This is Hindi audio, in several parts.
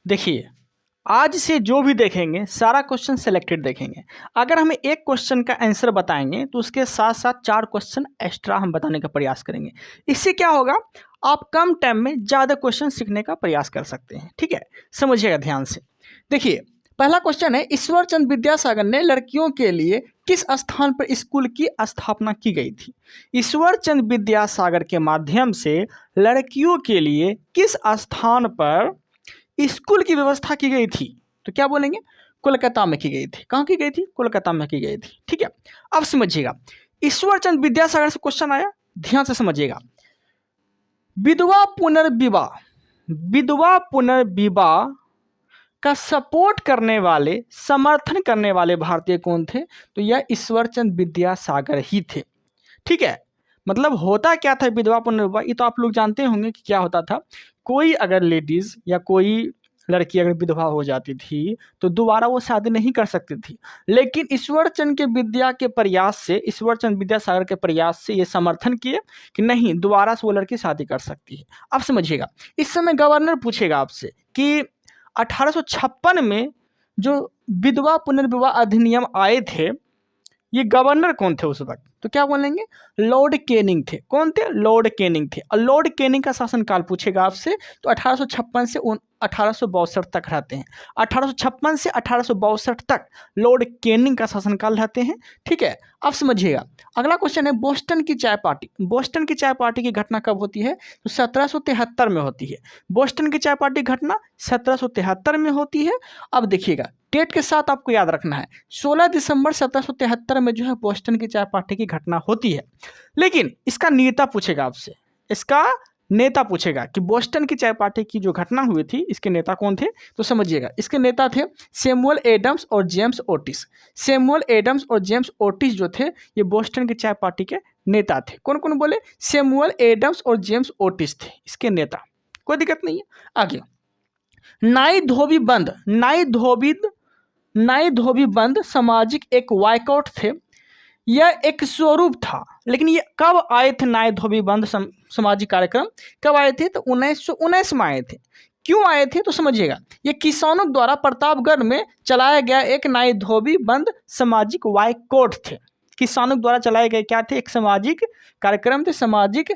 देखिए, आज से जो भी देखेंगे सारा क्वेश्चन सिलेक्टेड देखेंगे। अगर हमें एक क्वेश्चन का आंसर बताएंगे तो उसके साथ साथ 4 क्वेश्चन एक्स्ट्रा हम बताने का प्रयास करेंगे। इससे क्या होगा, आप कम टाइम में ज़्यादा क्वेश्चन सीखने का प्रयास कर सकते हैं। ठीक है, समझिएगा ध्यान से। देखिए, पहला क्वेश्चन है, ईश्वर चंद्र विद्यासागर ने लड़कियों के लिए किस स्थान पर स्कूल की स्थापना की गई थी? ईश्वर चंद्र विद्यासागर के माध्यम से लड़कियों के लिए किस स्थान पर स्कूल की व्यवस्था की गई थी? तो क्या बोलेंगे? कोलकाता में की गई थी। कहाँ की गई थी? कोलकाता में की गई थी। ठीक है, अब समझिएगा, ईश्वर चंद्र विद्यासागर से क्वेश्चन आया, ध्यान से समझिएगा। विधवा पुनर्विवाह, विधवा पुनर्विवाह का सपोर्ट करने वाले, समर्थन करने वाले भारतीय कौन थे? तो यह ईश्वर चंद्र विद्यासागर ही थे। ठीक है, मतलब होता क्या था विधवा पुनर्विवाह, ये तो आप लोग जानते होंगे कि क्या होता था। कोई अगर लेडीज या कोई लड़की अगर विधवा हो जाती थी तो दोबारा वो शादी नहीं कर सकती थी, लेकिन ईश्वरचंद के विद्या के प्रयास से, ईश्वरचंद विद्यासागर के प्रयास से ये समर्थन किए कि नहीं, दोबारा से वो लड़की शादी कर सकती है। अब समझिएगा, इस समय गवर्नर पूछेगा आपसे कि 1856 में जो विधवा पुनर्विवाह अधिनियम आए थे, ये गवर्नर कौन थे उस वक्त? तो क्या बोलेंगे? लॉर्ड कैनिंग थे। कौन थे? लॉर्ड कैनिंग थे। और लॉर्ड कैनिंग का शासनकाल पूछेगा आपसे तो 1856 से 1862 तक रहते हैं। 1856 से 1862 तक लॉर्ड कैनिंग का शासनकाल रहते हैं। ठीक है, अब समझिएगा, अगला क्वेश्चन है, बोस्टन की चाय पार्टी। बोस्टन की चाय पार्टी की घटना कब होती है? तो 1773 में होती है। बोस्टन की चाय पार्टी घटना 1773 में होती है। अब देखिएगा, डेट के साथ आपको याद रखना है, 16 दिसंबर 1773 में जो है बोस्टन की चाय पार्टी की घटना होती है। लेकिन इसका नेता पूछेगा आपसे, इसका नेता पूछेगा कि बोस्टन की चाय पार्टी की जो घटना हुई थी इसके नेता कौन थे? तो समझिएगा, इसके नेता थे सैमुअल एडम्स और जेम्स ओटिस। सैमुअल एडम्स और जेम्स ओटिस जो थे ये बोस्टन की चाय पार्टी के नेता थे। कौन कौन बोले? सैमुअल एडम्स और जेम्स ओटिस थे इसके नेता। कोई दिक्कत नहीं है। आगे, नाई धोबी बंद, नाई धोबी बंद सामाजिक एक वायकॉट थे। यह एक स्वरूप था, लेकिन ये कब आए थे? नाई धोबी बंद सामाजिक कार्यक्रम कब आए थे? तो 1919 में आए थे। क्यों आए थे? तो समझिएगा, ये किसानों द्वारा प्रतापगढ़ में चलाया गया एक नाई धोबी बंद सामाजिक वायकॉट थे। किसानों द्वारा चलाए गए क्या थे? एक सामाजिक कार्यक्रम थे, सामाजिक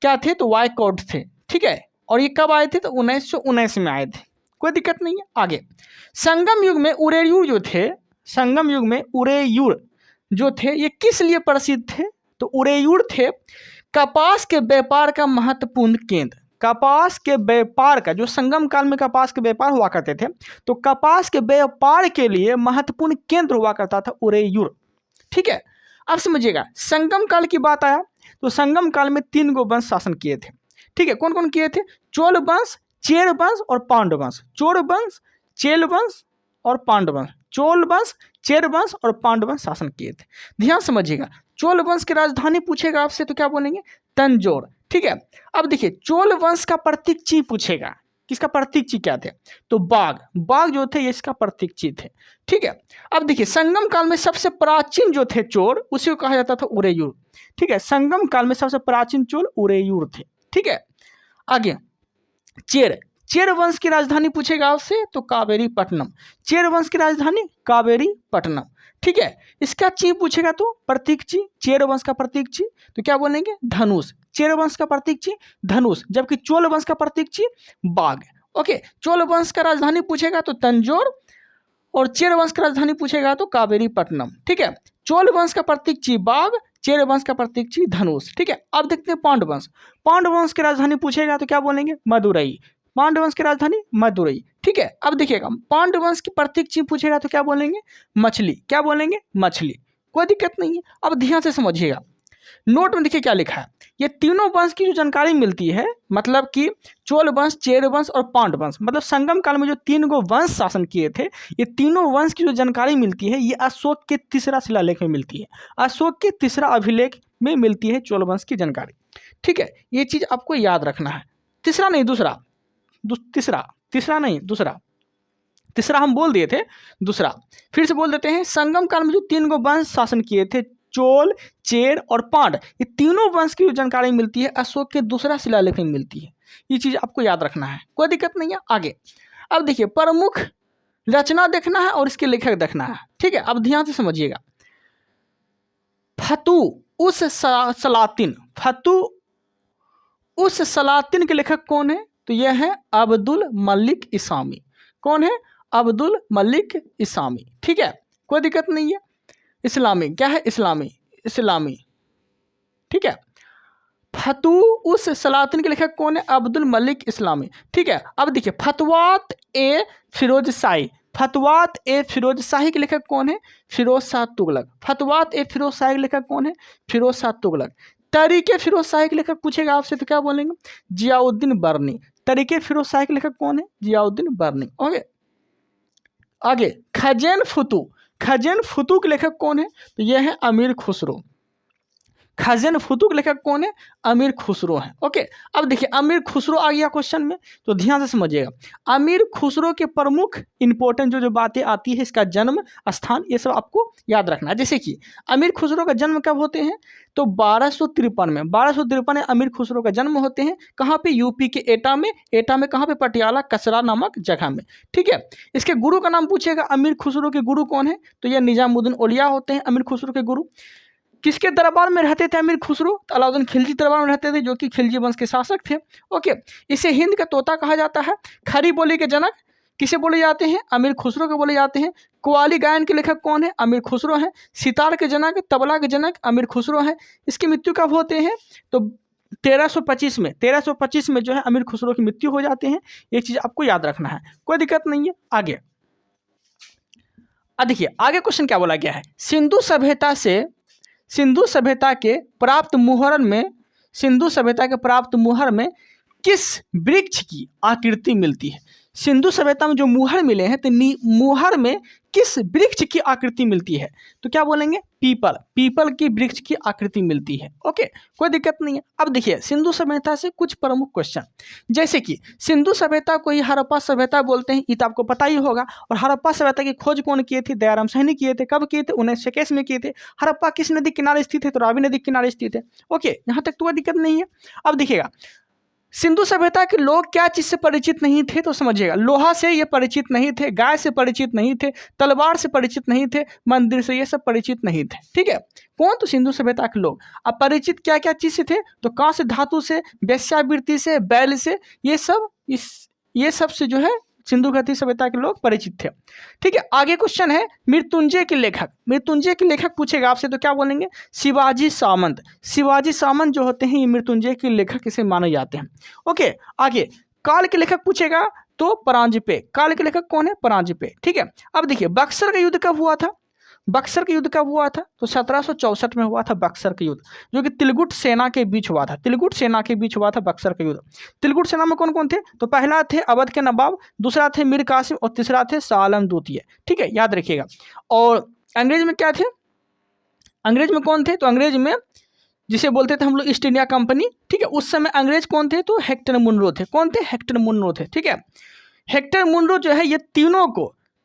क्या थे? तो वायकॉट थे। ठीक है, और ये कब आए थे? तो 1919 में आए थे। कोई दिक्कत नहीं है। आगे, संगम युग में उरेयूर जो थे, संगम युग में उरेयूर जो थे ये किस लिए प्रसिद्ध थे? तो उरेयूर थे कपास के व्यापार का महत्वपूर्ण केंद्र। कपास के व्यापार का, जो संगम काल में कपास के व्यापार हुआ करते थे, तो कपास के व्यापार के लिए महत्वपूर्ण केंद्र हुआ करता था उरेयूर। ठीक है, अब समझिएगा, संगम काल की बात आया तो संगम काल में 3 गो वंश शासन किए थे। ठीक है, कौन कौन किए थे? चोल वंश, चेर वंश और पांडव वंश। चोल वंश, चेल वंश और पांडव वंश। चोल वंश, चेर वंश और पांडव वंश शासन किए थे। ध्यान समझिएगा, चोल वंश की राजधानी पूछेगा आपसे तो क्या बोलेंगे? तंजौर। ठीक है, अब देखिए, चोल वंश का प्रतीक चिन्ह पूछेगा, किसका प्रतीक चिन्ह क्या थे? तो बाघ, बाघ जो थे ये इसका प्रतीक चिन्ह थे। ठीक है, अब देखिए, संगम काल में सबसे प्राचीन जो थे चोर, उसी को कहा जाता था उरेयूर। ठीक है, संगम काल में सबसे प्राचीन चोर उरेयूर थे। ठीक है, आगे, चेर, चेर वंश की राजधानी पूछेगा आपसे तो कावेरी पट्टनम। चेर वंश की राजधानी कावेरी पट्टनम। ठीक है, इसका चिन्ह पूछेगा तो प्रतीक चिन्ह, चेर वंश का प्रतीक चिन्ह तो क्या बोलेंगे? धनुष। चेर वंश का प्रतीक चिन्ह धनुष, जबकि चोल वंश का प्रतीक चिन्ह बाघ। ओके, चोल वंश का राजधानी पूछेगा तो तंजौर और चेर वंश का राजधानी पूछेगा तो कावेरी पट्टनम। ठीक है, चोल वंश का प्रतीक चिन्ह बाघ, चेर वंश का प्रतीक चिन्ह धनुष। ठीक है, अब देखते हैं पांडव वंश। पांडव वंश की राजधानी पूछेगा तो क्या बोलेंगे? मदुरई। पांडव वंश की राजधानी मदुरई। ठीक है, अब देखिएगा, पांडव वंश की प्रतीक चिन्ह पूछेगा तो क्या बोलेंगे? मछली। क्या बोलेंगे? मछली। कोई दिक्कत नहीं है। अब ध्यान से समझिएगा, नोट में देखिए क्या लिखा है। ये तीनों वंश की जो जानकारी मिलती है, मतलब कि चोल वंश, चेर वंश और पांडव वंश, मतलब संगम काल में जो 3 गो वंश शासन किए थे, ये तीनों वंश की जो जानकारी मिलती है ये अशोक के 3रा शिलालेख में मिलती है। अशोक के 3रा अभिलेख में मिलती है चोल वंश की जानकारी। ठीक है, ये चीज आपको याद रखना है। तीसरा नहीं, दूसरा, तीसरा नहीं, दूसरा, तीसरा हम बोल दिए थे, दूसरा फिर से बोल देते हैं। संगम काल में जो 3 गो वंश शासन किए थे, चोल, चेर और पांड, ये तीनों वंश की जानकारी मिलती है अशोक के 2रा शिलालेख में मिलती है। ये चीज आपको याद रखना है, कोई दिक्कत नहीं है। आगे, अब देखिए प्रमुख रचना देखना है और इसके लेखक देखना है, ठीक है। अब ध्यान से समझिएगा। फतू उस सलातिन, फतू उस सलातिन के लेखक कौन है? तो यह है अब्दुल मलिक इसामी। कौन है? अब्दुल मलिक इसामी, ठीक है, कोई दिक्कत नहीं है। इस्लामी क्या है? इस्लामी, इस्लामी, ठीक है। फतू उस सलातिन के लेखक कौन है? अब्दुल मलिक इस्लामी, ठीक है। अब देखिए फतवात ए फिरोज शाही, फतवात ए फिरोज शाही के लेखक कौन है? फिरोज शाह तुगलक। फतवात ए फिरोज शाही के लेखक कौन है? फिरोज शाह तुगलक। तरीके फिरोज शाही के लेखक पूछेगा आपसे तो क्या बोलेंगे? जियाउद्दीन बर्नी। तरीके फिरोज शाही के लेखक कौन है? जियाउद्दीन बर्नी। ओके, आगे खजैन फतू, खजैन फतू के लेखक कौन है? तो यह है अमीर खुसरो। खजैन फतू के लेखक कौन है? अमीर खुसरो हैं। ओके, अब देखिए अमीर खुसरो आ गया क्वेश्चन में, तो ध्यान से समझिएगा। अमीर खुसरो के प्रमुख इंपॉर्टेंट जो बातें आती है, इसका जन्म स्थान, ये सब आपको याद रखना है। जैसे कि अमीर खुसरो का जन्म कब होते हैं? तो 1253 में, 1253 में अमीर खुसरो का जन्म होते हैं। कहाँ पे? यूपी के एटा में। एटा में कहाँ पे? पटियाला कसरा नामक जगह में, ठीक है। इसके गुरु का नाम पूछेगा, अमीर खुसरो के गुरु कौन है? तो यह निजामुद्दीन औलिया होते हैं अमीर खुसरो के गुरु। किसके दरबार में रहते थे अमीर खुसरो? तो अलाउद्दीन खिलजी दरबार में रहते थे, जो कि खिलजी वंश के शासक थे। ओके, इसे हिंद का तोता कहा जाता है। खरी बोली के जनक किसे बोले जाते हैं? अमीर खुसरो को बोले जाते हैं। कव्वाली गायन के लेखक कौन है? अमीर खुसरो हैं। सितार के जनक, तबला के जनक अमीर खुसरो हैं। इसकी मृत्यु कब होते हैं? तो 1325 में, 1325 में जो है अमीर खुसरो की मृत्यु हो जाते हैं। ये चीज़ आपको याद रखना है, कोई दिक्कत नहीं है। आगे देखिए आगे क्वेश्चन क्या बोला गया है। सिंधु सभ्यता से, सिंधु सभ्यता के प्राप्त मुहर में, सिंधु सभ्यता के प्राप्त मुहर में किस वृक्ष की आकृति मिलती है? सिंधु सभ्यता में जो मुहर मिले हैं, तो मुहर में किस वृक्ष की आकृति मिलती है? तो क्या बोलेंगे? पीपल, पीपल की वृक्ष की आकृति मिलती है। ओके, कोई दिक्कत नहीं है। अब देखिए सिंधु सभ्यता से कुछ प्रमुख क्वेश्चन, जैसे कि सिंधु सभ्यता को ही हड़प्पा सभ्यता बोलते हैं, ये तो आपको पता ही होगा। और हड़प्पा सभ्यता की खोज कौन किए थे? दयाराम साहनी किए थे। कब किए थे? 1921 में किए थे। हड़प्पा किस नदी किनारे स्थित है? तो रावी नदी किनारे स्थित है। ओके, यहाँ तक तो कोई दिक्कत नहीं है। अब देखिएगा सिंधु सभ्यता के लोग क्या चीज़ से परिचित नहीं थे? तो समझिएगा, लोहा से ये परिचित नहीं थे, गाय से परिचित नहीं थे, तलवार से परिचित नहीं थे, मंदिर से ये सब परिचित नहीं थे, ठीक है। कौन? तो सिंधु सभ्यता के लोग। अब परिचित क्या क्या चीज़ से थे? तो कांस्य धातु से, वेश्यावृत्ति से, बैल से, ये सब से जो है सिंधु घाटी सभ्यता के लोग परिचित थे, ठीक है। आगे क्वेश्चन है मृत्युंजय के लेखक। मृत्युंजय के लेखक पूछेगा आपसे तो क्या बोलेंगे? शिवाजी सामंत। शिवाजी सामंत जो होते हैं ये मृत्युंजय के लेखक इसे माने जाते हैं। ओके, आगे काल के लेखक पूछेगा तो परांजपे। काल के लेखक कौन है? परांजपे, ठीक है। अब देखिए बक्सर का युद्ध कब हुआ था? बक्सर का युद्ध कब हुआ था? तो 1764 में हुआ था बक्सर का युद्ध, जो कि तिलगुट सेना के बीच हुआ था। तिलगुट सेना के बीच हुआ था बक्सर का युद्ध। तिलगुट सेना में कौन कौन थे? तो पहला थे अवध के नवाब, दूसरा थे मीर कासिम और तीसरा थे शाह आलम द्वितीय, ठीक है, याद रखिएगा। और अंग्रेज में क्या थे? अंग्रेज में कौन थे? तो अंग्रेज में जिसे बोलते थे हम लोग ईस्ट इंडिया कंपनी, ठीक है। उस समय अंग्रेज कौन थे? तो हेक्टर मुनरो थे। कौन थे? हेक्टर मुनरो थे, ठीक है। हेक्टर मुनरो जो है ये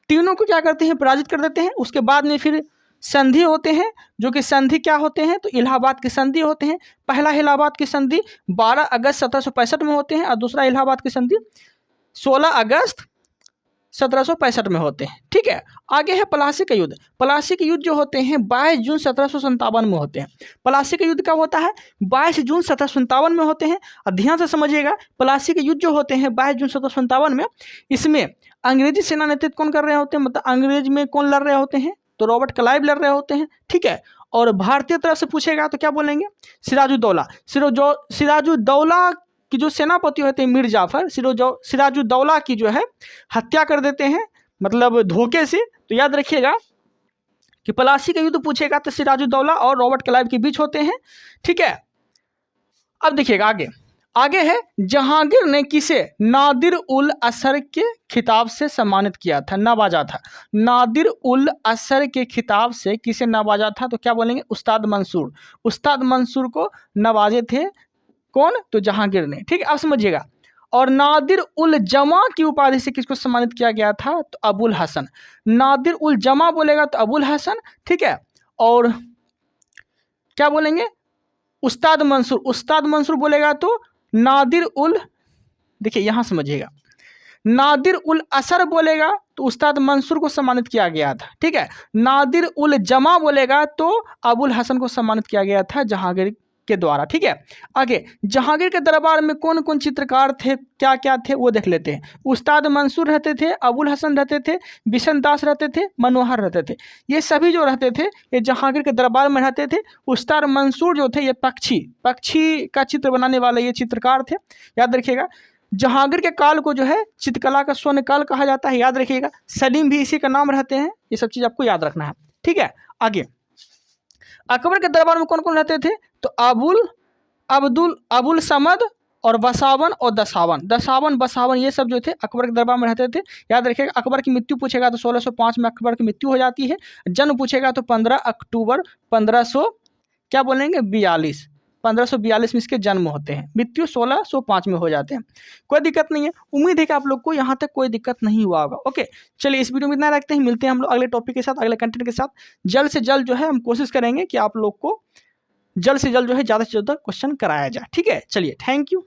तीनों को क्या करते हैं? पराजित कर देते हैं। उसके बाद में फिर संधि होते हैं, जो कि संधि क्या होते हैं? तो इलाहाबाद की संधि होते हैं। पहला इलाहाबाद की संधि 12 अगस्त 1765 में होते हैं और दूसरा इलाहाबाद की संधि 16 अगस्त 1765 में होते हैं, ठीक है। आगे है प्लासी का युद्ध। प्लासी के युद्ध जो होते हैं 22 जून 1757 में होते हैं। प्लासी का युद्ध कब होता है? 22 जून 1757 में होते हैं। और ध्यान से समझिएगा, प्लासी के युद्ध जो होते हैं 22 जून 1757 में, इसमें अंग्रेजी सेना नेतृत्व कौन कर रहे होते हैं? मतलब अंग्रेज में कौन लड़ रहे होते हैं? तो रॉबर्ट क्लाइव लड़ रहे होते हैं, ठीक है। और भारतीय तरफ से पूछेगा तो क्या बोलेंगे? सिराजुद्दौला। सिराजुद्दौला की जो सेनापति होते हैं मीर जाफर, सिराजुद्दौला की जो है हत्या कर देते हैं, मतलब धोखे से। तो याद रखिएगा कि प्लासी का युद्ध पूछेगा तो सिराजुद्दौला और रॉबर्ट क्लाइव के बीच होते हैं, ठीक है। अब देखिएगा आगे है जहांगीर ने किसे नादिर उल असर के खिताब से सम्मानित किया था, नवाजा था? नादिर उल असर के खिताब से किसे नवाजा था? तो क्या बोलेंगे? उस्ताद मंसूर। उस्ताद मंसूर को नवाजे थे कौन? तो जहांगीर ने, ठीक है। अब समझिएगा। और नादिर उल जमा की उपाधि से किसको सम्मानित किया गया था? तो अबुल हसन। नादिर उल जमा बोलेगा तो अबुल हसन, ठीक है। और क्या बोलेंगे? उस्ताद मंसूर। उस्ताद मंसूर बोलेगा तो नादिर उल, देखिए यहाँ समझिएगा, नादिर उल असर बोलेगा तो उस्ताद मंसूर को सम्मानित किया गया था, ठीक है। नादिर उल जमा बोलेगा तो अबुल हसन को सम्मानित किया गया था जहांगीर के द्वारा, ठीक है। आगे जहांगीर के दरबार में कौन कौन चित्रकार थे, क्या क्या थे वो देख लेते हैं। उस्ताद मंसूर रहते थे, अबुल हसन रहते थे, बिशन दास रहते थे, मनोहर रहते थे। ये सभी जो रहते थे ये जहांगीर के दरबार में रहते थे। उस्ताद मंसूर जो थे ये पक्षी का चित्र बनाने वाले ये चित्रकार थे, याद रखिएगा। जहांगीर के काल को जो है चित्रकला का स्वर्ण काल कहा जाता है, याद रखिएगा। सलीम भी इसी का नाम रहते हैं, ये सब चीज़ आपको याद रखना है, ठीक है। आगे अकबर के दरबार में कौन कौन रहते थे, तो अबुल समद और वसावन और दसावन बसावन ये सब जो थे अकबर के दरबार में रहते थे, याद रखिएगा। अकबर की मृत्यु पूछेगा तो 1605 में अकबर की मृत्यु हो जाती है। जन्म पूछेगा तो 15 अक्टूबर 1542 में इसके जन्म होते हैं। मृत्यु 1605 में हो जाते हैं। कोई दिक्कत नहीं है, उम्मीद है कि आप लोग को यहाँ तक कोई दिक्कत नहीं हुआ होगा। ओके, चलिए इस वीडियो में इतना रखते हैं, मिलते हैं हम लोग अगले टॉपिक के साथ, अगले कंटेंट के साथ। जल्द से जल्द जो है हम कोशिश करेंगे कि आप लोग को जल्द से जल्द जो है ज़्यादा से ज़्यादा क्वेश्चन कराया जाए, ठीक है। चलिए, थैंक यू।